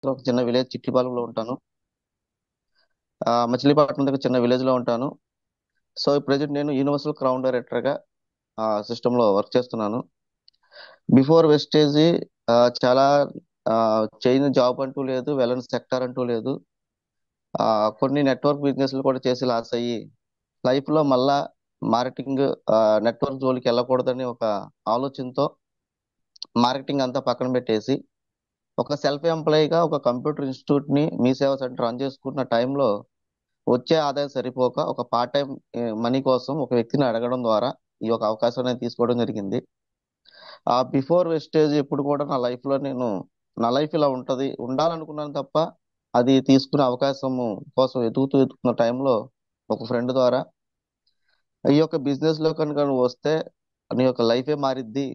మహారాష్ట్రలో ఒక చిన్న విలేజ్ చిట్లిపాలెంలో ఉంటాను. మచిలీపట్నం దగ్గర చిన్న విలేజ్ లో ఉంటాను. సో ప్రెజెంట్ నేను యూనివర్సల్ క్రౌన్ డైరెక్టర్ గా సిస్టమ్ లో వర్క్ చేస్తున్నాను. బిఫోర్ వెస్టేజ్ చాలా చేయని జాబ్ అంటూ లేదు, వెళ్ళని సెక్టర్ అంటూ లేదు. ఆ, కొన్ని నెట్వర్క్ బిజినెస్లు కూడా చేసి లాస్ అయ్యి లైఫ్ లో మళ్ళా మార్కెటింగ్ నెట్వర్క్ జోలికి వెళ్ళకూడదని ఒక ఆలోచనతో మార్కెటింగ్ అంతా పక్కన పెట్టేసి ఒక సెల్ఫ్ ఎంప్లాయీగా ఒక కంప్యూటర్ ఇన్స్టిట్యూట్ ని మీ సేవా సెంటర్ రన్ చేసుకుంటున్న టైంలో వచ్చే ఆదాయం సరిపోక ఒక పార్ట్ టైం మనీ కోసం ఒక వ్యక్తిని అడగడం ద్వారా ఈ యొక్క అవకాశాన్ని తీసుకోవడం జరిగింది. ఆ బిఫోర్ వెస్టేజ్ ఎప్పుడు కూడా నా లైఫ్ లో నేను నా లైఫ్ ఇలా ఉంటది ఉండాలనుకున్నాను తప్ప అది తీసుకునే అవకాశము కోసం వెతుకుతున్న టైంలో ఒక ఫ్రెండ్ ద్వారా ఈ యొక్క బిజినెస్ లో కనుక నువ్వు వస్తే నీ యొక్క లైఫే మారిద్ది,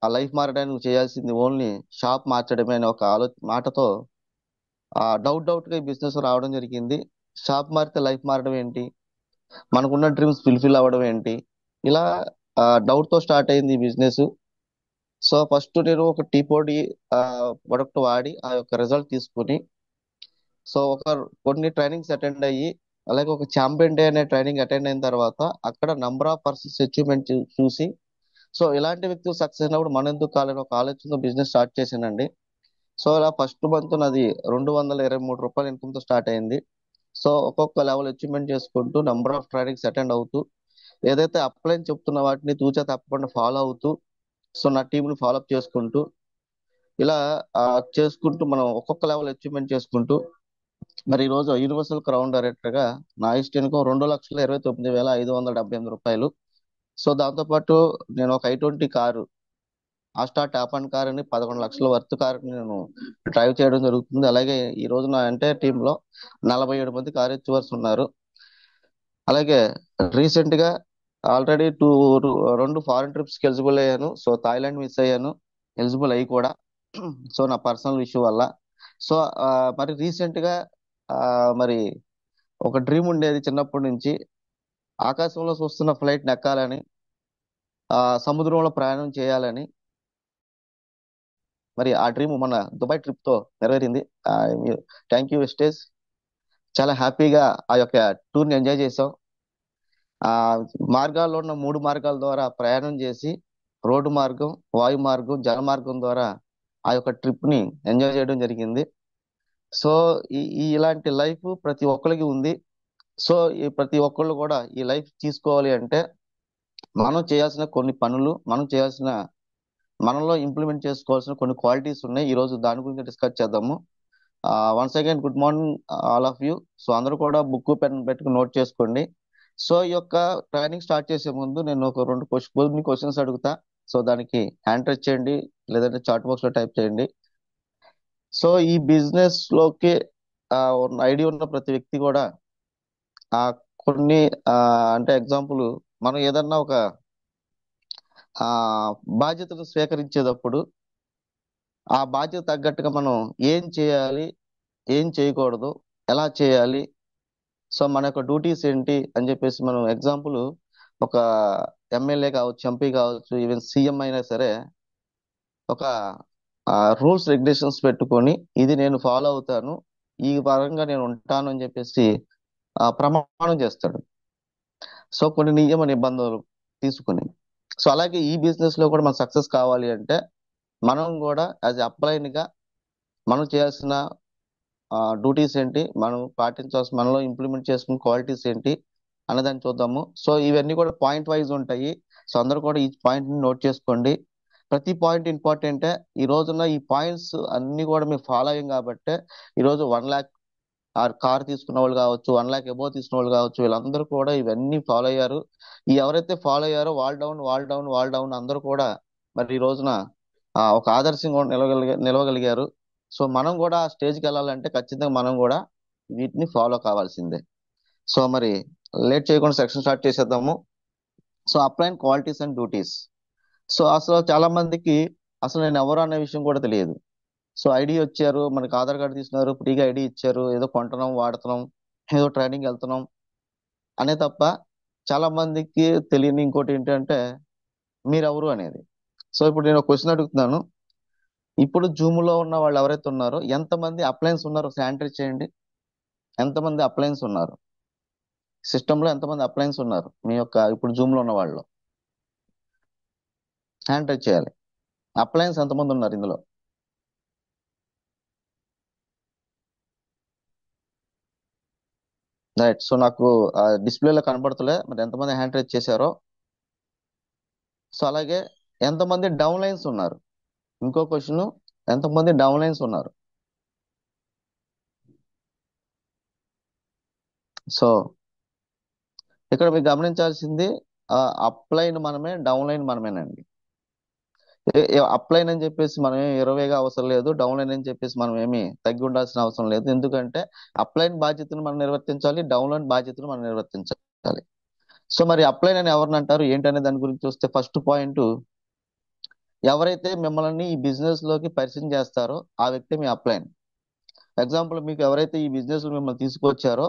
ఆ లైఫ్ మారడానికి నువ్వు చేయాల్సింది ఓన్లీ షాప్ మార్చడమే అనే ఒక మాటతో డౌట్ గా ఈ బిజినెస్ రావడం జరిగింది. షాప్ మారితే లైఫ్ మారడం ఏంటి, మనకున్న డ్రీమ్స్ ఫుల్ఫిల్ అవ్వడం ఏంటి, ఇలా డౌట్ తో స్టార్ట్ అయింది ఈ బిజినెస్. సో ఫస్ట్ నేను ఒక టీ పొడి ప్రొడక్ట్ వాడి ఆ యొక్క రిజల్ట్ తీసుకుని సో కొన్ని ట్రైనింగ్స్ అటెండ్ అయ్యి అలాగే ఒక ఛాంపియన్ డే అనే ట్రైనింగ్ అటెండ్ అయిన తర్వాత అక్కడ నంబర్ ఆఫ్ పర్సన్స్ అచీవ్మెంట్ చూసి సో ఇలాంటి వ్యక్తులు సక్సెస్ అయినప్పుడు మనం ఎందుకు కాలేని ఒక ఆలోచనతో బిజినెస్ స్టార్ట్ చేశానండి. సో ఇలా ఫస్ట్ మంత్ నాది రూ. 223 ఇన్కమ్ తో స్టార్ట్ అయింది. సో ఒక్కొక్క లెవెల్ అచీవ్మెంట్ చేసుకుంటూ నంబర్ ఆఫ్ ట్రైనింగ్స్ అటెండ్ అవుతూ ఏదైతే అప్లైన్ చెప్తున్న వాటిని తూచా తప్పకుండా ఫాలో అవుతూ సో నా టీం ని ఫాలోఅప్ చేసుకుంటూ ఇలా ఆ, చేసుకుంటూ మనం ఒక్కొక్క లెవెల్ అచీవ్మెంట్ చేసుకుంటూ మరి ఈ రోజు యూనివర్సల్ క్రౌన్ డైరెక్టర్ గా నా ఇష్ట ఇన్కమ్ రూ. 2,29,578. సో దాంతో పాటు నేను ఒక I20 car Asta top and car అని 11 లక్షల వర్త్ కార్ నేను డ్రైవ్ చేయడం జరుగుతుంది. అలాగే ఈ రోజు నా ఎంటైర్ టీమ్ లో 47 మంది కార్ అచీవర్స్ ఉన్నారు. అలాగే రీసెంట్ గా ఆల్రెడీ రెండు ఫారెన్ ట్రిప్స్ కి ఎలిజిబుల్ అయ్యాను. సో థాయిలాండ్ మిస్ అయ్యాను, ఎలిజిబుల్ అయ్యి కూడా సో నా పర్సనల్ ఇష్యూ వల్ల. సో ఆ, మరి రీసెంట్ గా ఆ, మరి ఒక డ్రీమ్ ఉండేది చిన్నప్పటి నుంచి, ఆకాశంలో చూస్తున్న ఫ్లైట్ నెక్కాలని, సముద్రంలో ప్రయాణం చేయాలని. మరి ఆ డ్రీమ్ మన దుబాయ్ ట్రిప్ తో నెరవేరింది. Thank you Vestige. చాలా హ్యాపీగా ఆ యొక్క టూర్ ని ఎంజాయ్ చేసాం. ఆ మార్గాల్లో ఉన్న 3 మార్గాల ద్వారా ప్రయాణం చేసి రోడ్డు మార్గం, వాయు మార్గం, జల మార్గం ద్వారా ఆ యొక్క ట్రిప్ ని ఎంజాయ్ చేయడం జరిగింది. సో ఇలాంటి లైఫ్ ప్రతి ఒక్కరికి ఉంది. సో ఈ ప్రతి ఒక్కళ్ళు కూడా ఈ లైఫ్ తీసుకోవాలి అంటే మనం చేయాల్సిన కొన్ని పనులు, మనం చేయాల్సిన మనలో ఇంప్లిమెంట్ చేసుకోవాల్సిన కొన్ని క్వాలిటీస్ ఉన్నాయి. ఈ రోజు దాని గురించి డిస్కస్ చేద్దాము. Once again good morning all of you. So అందరూ కూడా బుక్ పెన్ పెట్టుకుని నోట్ చేసుకోండి. సో ఈ యొక్క ట్రైనింగ్ స్టార్ట్ చేసే ముందు నేను ఒక కొన్ని క్వశ్చన్స్ అడుగుతా. సో దానికి హ్యాండ్ టచ్ చేయండి, లేదంటే చాట్ బాక్స్ లో టైప్ చేయండి. సో ఈ బిజినెస్ లోకి ఐడియా ఉన్న ప్రతి వ్యక్తి కూడా ఆ కొన్ని ఆ, అంటే ఎగ్జాంపుల్ మనం ఏదన్నా ఒక ఆ బాధ్యతను స్వీకరించేటప్పుడు ఆ బాధ్యత తగ్గట్టుగా మనం ఏం చేయాలి, ఏం చేయకూడదు, ఎలా చేయాలి, సో మన యొక్క డ్యూటీస్ ఏంటి అని చెప్పేసి మనం ఎగ్జాంపుల్ ఒక ఎమ్మెల్యే కావచ్చు, ఎంపీ కావచ్చు, ఈవెన్ సీఎం అయినా సరే ఒక రూల్స్ రెగ్యులేషన్స్ పెట్టుకొని ఇది నేను ఫాలో అవుతాను, ఈ పరంగా నేను ఉంటాను అని చెప్పేసి ప్రమాణం చేస్తాడు. సో కొన్ని నియమ నిబంధనలు తీసుకుని సో అలాగే ఈ బిజినెస్ లో కూడా మనం సక్సెస్ కావాలి అంటే మనం కూడా యాజ్ అప్లైన్ గా మనం చేయాల్సిన డ్యూటీస్ ఏంటి, మనం పాటించాల్సిన మనలో ఇంప్లిమెంట్ చేసుకున్న క్వాలిటీస్ ఏంటి అన్నదాన్ని చూద్దాము. సో ఇవన్నీ కూడా పాయింట్ వైజ్ ఉంటాయి. సో అందరూ కూడా ఈ పాయింట్ ని నోట్ చేసుకోండి. ప్రతి పాయింట్ ఇంపార్టెంటే. ఈ రోజున ఈ పాయింట్స్ అన్ని కూడా మీరు ఫాలో అయ్యాం కాబట్టి ఈ రోజు 1 lakh కార్ తీసుకున్న వాళ్ళు కావచ్చు, 1 lakh ఎబో తీసుకున్న వాళ్ళు కావచ్చు, వీళ్ళందరూ కూడా ఇవన్నీ ఫాలో అయ్యారు. ఈ ఎవరైతే ఫాలో అయ్యారో వాల్ డౌన్ అందరూ కూడా మరి ఈ రోజున ఒక ఆదర్శంగా నిలవగలిగారు. సో మనం కూడా ఆ స్టేజ్కి వెళ్ళాలంటే ఖచ్చితంగా మనం కూడా వీటిని ఫాలో కావాల్సిందే. సో మరి లేట్ చేయకుండా సెక్షన్ స్టార్ట్ చేసేద్దాము. సో అప్లైన్ క్వాలిటీస్ అండ్ డ్యూటీస్. సో అసలు చాలా మందికి అసలు నేను ఎవరు అనే విషయం కూడా తెలియదు. సో ఐడి వచ్చారు, మనకి ఆధార్ కార్డు తీసుకున్నారు, ఫ్రీగా ఐడి ఇచ్చారు, ఏదో కొంటున్నాం, వాడుతున్నాం, ఏదో ట్రైనింగ్ వెళ్తున్నాం అనే తప్ప చాలా మందికి తెలియని ఇంకోటి ఏంటంటే మీరెవరు అనేది. సో ఇప్పుడు నేను ఒక క్వశ్చన్ అడుగుతున్నాను. ఇప్పుడు జూమ్ లో ఉన్న వాళ్ళు ఎవరైతే ఉన్నారో ఎంతమంది అప్లయన్స్ ఉన్నారో శానిటరీ చేయండి. ఎంతమంది అప్లయన్స్ ఉన్నారు సిస్టమ్ లో, ఎంతమంది అప్లయన్స్ ఉన్నారు మీ యొక్క ఇప్పుడు జూమ్ లో ఉన్న వాళ్ళు శానిటరీ చేయాలి. అప్లయన్స్ ఎంతమంది ఉన్నారు ఇందులో? రైట్. సో నాకు డిస్ప్లేలో కనబడతలే మరి ఎంతమంది హ్యాండ్ రైజ్ చేశారో. సో అలాగే ఎంతమంది డౌన్ లైన్స్ ఉన్నారు? ఇంకో క్వశ్చన్, ఎంతమంది డౌన్ లైన్స్ ఉన్నారు? సో ఇక్కడ మీరు గమనించాల్సింది అప్లైన్ మనమే, డౌన్ లైన్ మనమేనండి. అప్లైన్ అని చెప్పేసి మనం ఏమి 20గా అవసరం లేదు, డౌన్ లైన్ అని చెప్పేసి మనం ఏమి తగ్గి ఉండాల్సిన అవసరం లేదు. ఎందుకంటే అప్లైన్ బాధ్యతను మనం నిర్వర్తించాలి, డౌన్ లైన్ బాధ్యతను మనం నిర్వర్తించాలి. సో మరి అప్లైన్ అని ఎవరిని అంటారు ఏంటనే దాని గురించి చూస్తే ఫస్ట్ పాయింట్, ఎవరైతే మిమ్మల్ని ఈ బిజినెస్ లోకి పరిచయం చేస్తారో ఆ వ్యక్తి మీ అప్లైన్. ఎగ్జాంపుల్, మీకు ఎవరైతే ఈ బిజినెస్ మిమ్మల్ని తీసుకొచ్చారో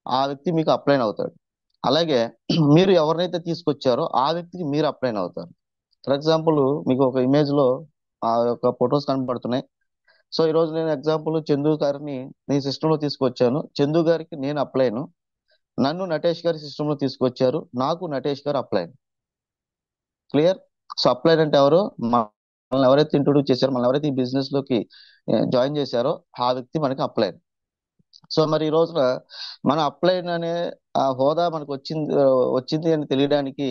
ఆ వ్యక్తి మీకు అప్లైన్ అవుతాడు. అలాగే మీరు ఎవరినైతే తీసుకొచ్చారో ఆ వ్యక్తికి మీరు అప్లైన్ అవుతారు. ఫర్ ఎగ్జాంపుల్, మీకు ఒక ఇమేజ్ లో ఆ యొక్క ఫొటోస్ కనబడుతున్నాయి. సో ఈ రోజు నేను ఎగ్జాంపుల్ చందు గారిని నీ సిస్టమ్ లో తీసుకొచ్చాను, చందు గారికి నేను అప్లైన్. నన్ను నటేష్ గారి సిస్టమ్ లో తీసుకొచ్చారు, నాకు నటేష్ గారు అప్లైన్. క్లియర్? సో అప్లైన్ అంటే ఎవరు? మనల్ని ఎవరైతే ఇంట్రొడ్యూస్ చేశారో, మనల్ని ఎవరైతే ఈ బిజినెస్ లోకి జాయిన్ చేశారో ఆ వ్యక్తి మనకి అప్లైన్. సో మరి ఈ రోజున మన అప్లైన్ అనే ఆ హోదా మనకు వచ్చింది అని తెలియడానికి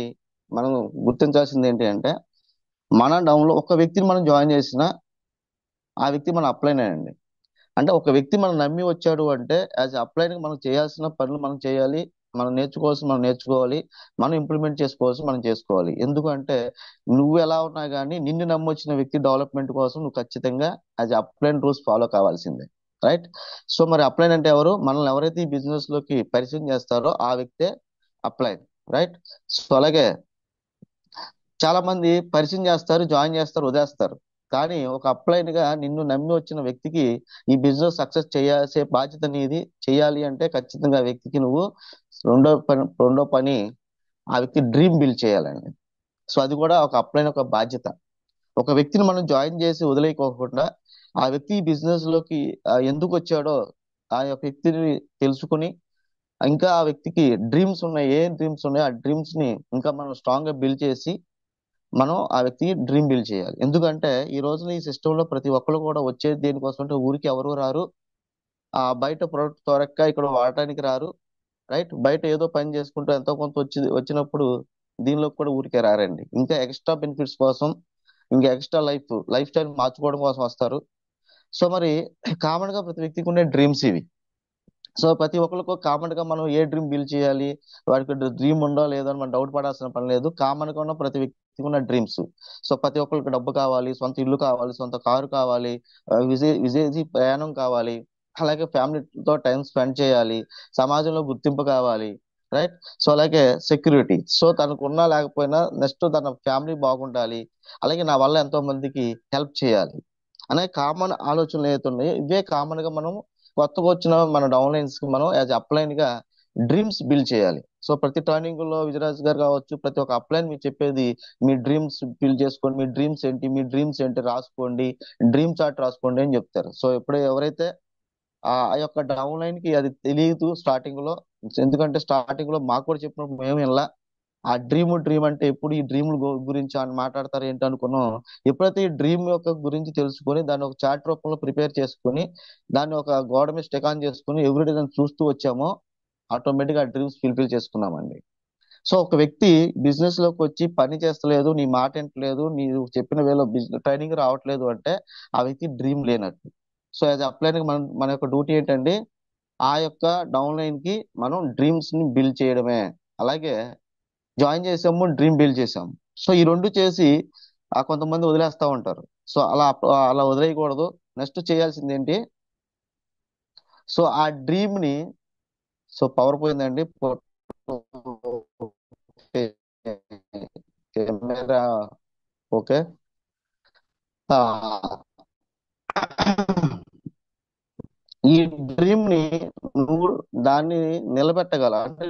మనం గుర్తించాల్సింది ఏంటి అంటే, మన డౌన్ లో ఒక వ్యక్తిని మనం జాయిన్ చేసిన ఆ వ్యక్తి మన అప్లైన్ అండి. అంటే ఒక వ్యక్తి మనం నమ్మి వచ్చాడు అంటే యాజ్ అప్లైన్ మనం చేయాల్సిన పనులు మనం చేయాలి, మనం నేర్చుకోవాల్సి మనం నేర్చుకోవాలి, మనం ఇంప్లిమెంట్ చేసుకోవాల్సి మనం చేసుకోవాలి. ఎందుకంటే నువ్వు ఎలా ఉన్నా కానీ నిన్ను నమ్మొచ్చిన వ్యక్తి డెవలప్మెంట్ కోసం నువ్వు ఖచ్చితంగా యాజ్ అప్లైన్ రూల్స్ ఫాలో కావాల్సిందే. రైట్. సో మరి అప్లైన్ అంటే ఎవరు? మనల్ని ఎవరైతే ఈ బిజినెస్ లోకి పరిచయం చేస్తారో ఆ వ్యక్తే అప్లైన్. రైట్. సో అలాగే చాలా మంది పరిచయం చేస్తారు, జాయిన్ చేస్తారు, వదిలేస్తారు. కానీ ఒక అప్లైన్ గా నిన్ను నమ్మి వచ్చిన వ్యక్తికి ఈ బిజినెస్ సక్సెస్ చేయాల్సే బాధ్యత నీది. చేయాలి అంటే ఖచ్చితంగా ఆ వ్యక్తికి నువ్వు రెండో పని ఆ వ్యక్తి డ్రీమ్ బిల్డ్ చేయాలండి. సో అది కూడా ఒక అప్లైన్ ఒక బాధ్యత. ఒక వ్యక్తిని మనం జాయిన్ చేసి వదిలేయకోకుండా ఆ వ్యక్తి ఈ బిజినెస్ లోకి ఎందుకు వచ్చాడో ఆ యొక్క వ్యక్తిని తెలుసుకుని, ఇంకా ఆ వ్యక్తికి డ్రీమ్స్ ఉన్నాయి, ఏం డ్రీమ్స్ ఉన్నాయో ఆ డ్రీమ్స్ ని ఇంకా మనం స్ట్రాంగ్ గా బిల్డ్ చేసి మనం ఆ వ్యక్తికి డ్రీమ్ బిల్డ్ చేయాలి. ఎందుకంటే ఈ రోజున ఈ సిస్టమ్ లో ప్రతి ఒక్కరు కూడా వచ్చేది దేనికోసం అంటే ఊరికి ఎవరు రారు. బయట ప్రొడక్ట్ త్వరగా ఇక్కడ వాడటానికి రారు. రైట్. బయట ఏదో పని చేసుకుంటూ ఎంతో కొంత వచ్చినప్పుడు దీనిలో కూడా ఊరికే రారండి. ఇంకా ఎక్స్ట్రా బెనిఫిట్స్ కోసం, ఇంకా ఎక్స్ట్రా లైఫ్ స్టైల్ మార్చుకోవడం కోసం వస్తారు. సో మరి కామన్ గా ప్రతి వ్యక్తికి ఉండే డ్రీమ్స్ ఇవి. సో ప్రతి ఒక్కరికి కామన్ గా మనం ఏ డ్రీమ్ బిల్డ్ చేయాలి, వాడికి డ్రీమ్ ఉందో లేదో అని మనం డౌట్ పడాల్సిన పని లేదు. కామన్ గా ఉన్న ప్రతి వ్యక్తికి ఉన్న డ్రీమ్స్. సో ప్రతి ఒక్కరికి డబ్బు కావాలి, సొంత ఇల్లు కావాలి, సొంత కారు కావాలి, విదేశీ ప్రయాణం కావాలి, అలాగే ఫ్యామిలీతో టైం స్పెండ్ చేయాలి, సమాజంలో గుర్తింపు కావాలి. రైట్. సో అలాగే సెక్యూరిటీ. సో తనకు ఉన్నా లేకపోయినా నెక్స్ట్ తన ఫ్యామిలీ బాగుండాలి, అలాగే నా వల్ల ఎంతో మందికి హెల్ప్ చేయాలి అనే కామన్ ఆలోచనలు ఏవైతున్నాయి ఇవే కామన్ గా మనం కొత్తగా వచ్చిన మన డౌన్లైన్స్ కి మనం యాజ్ అప్లైన్ గా డ్రీమ్స్ బిల్డ్ చేయాలి. సో ప్రతి టర్నింగ్ లో విజయరాజ్ గారు కావచ్చు, ప్రతి ఒక్క అప్లైన్ మీకు చెప్పేది మీ డ్రీమ్స్ బిల్డ్ చేసుకోండి, మీ డ్రీమ్స్ ఏంటి రాసుకోండి, డ్రీమ్ చార్ట్ రాసుకోండి అని చెప్తారు. సో ఎప్పుడు ఎవరైతే ఆ యొక్క డౌన్ లైన్ కి అది తెలియదు స్టార్టింగ్ లో, ఎందుకంటే స్టార్టింగ్ లో మాకు కూడా చెప్పినప్పుడు మేము ఇలా ఆ డ్రీమ్ అంటే ఎప్పుడు ఈ డ్రీమ్ గురించి అని మాట్లాడతారు ఏంటి అనుకున్నాం. ఎప్పుడైతే ఈ డ్రీమ్ యొక్క గురించి తెలుసుకొని దాన్ని ఒక చార్ట్ రూపంలో ప్రిపేర్ చేసుకొని దాన్ని ఒక గోడ మీద స్టిక్ ఆన్ చేసుకుని ఎవ్రీడే దాన్ని చూస్తూ వచ్చామో ఆటోమేటిక్ ఆ డ్రీమ్స్ ఫుల్ఫిల్ చేసుకున్నామండి. సో ఒక వ్యక్తి బిజినెస్ లోకి వచ్చి పని చేస్తలేదు, నీ మాట వింటలేదు, నీవు చెప్పిన వేలో ట్రైనింగ్ రావట్లేదు అంటే ఆ వ్యక్తి డ్రీమ్ లేనట్టు. సో యాజ్ అప్లైన్ మన యొక్క డ్యూటీ ఏంటండి, ఆ యొక్క డౌన్ లైన్ కి మనం డ్రీమ్స్ ని బిల్డ్ చేయడమే. అలాగే జాయిన్ చేసాము, డ్రీమ్ బిల్డ్ చేసాము. సో ఈ రెండు చేసి కొంతమంది వదిలేస్తా ఉంటారు. సో అలా వదిలేయకూడదు. నెక్స్ట్ చేయాల్సింది ఏంటి? సో ఆ డ్రీమ్ ని, సో పవర్ పోయిందండి. Camera okay. ఈ డ్రీమ్ ని నువ్వు దాన్ని నిలబెట్టగల అంటే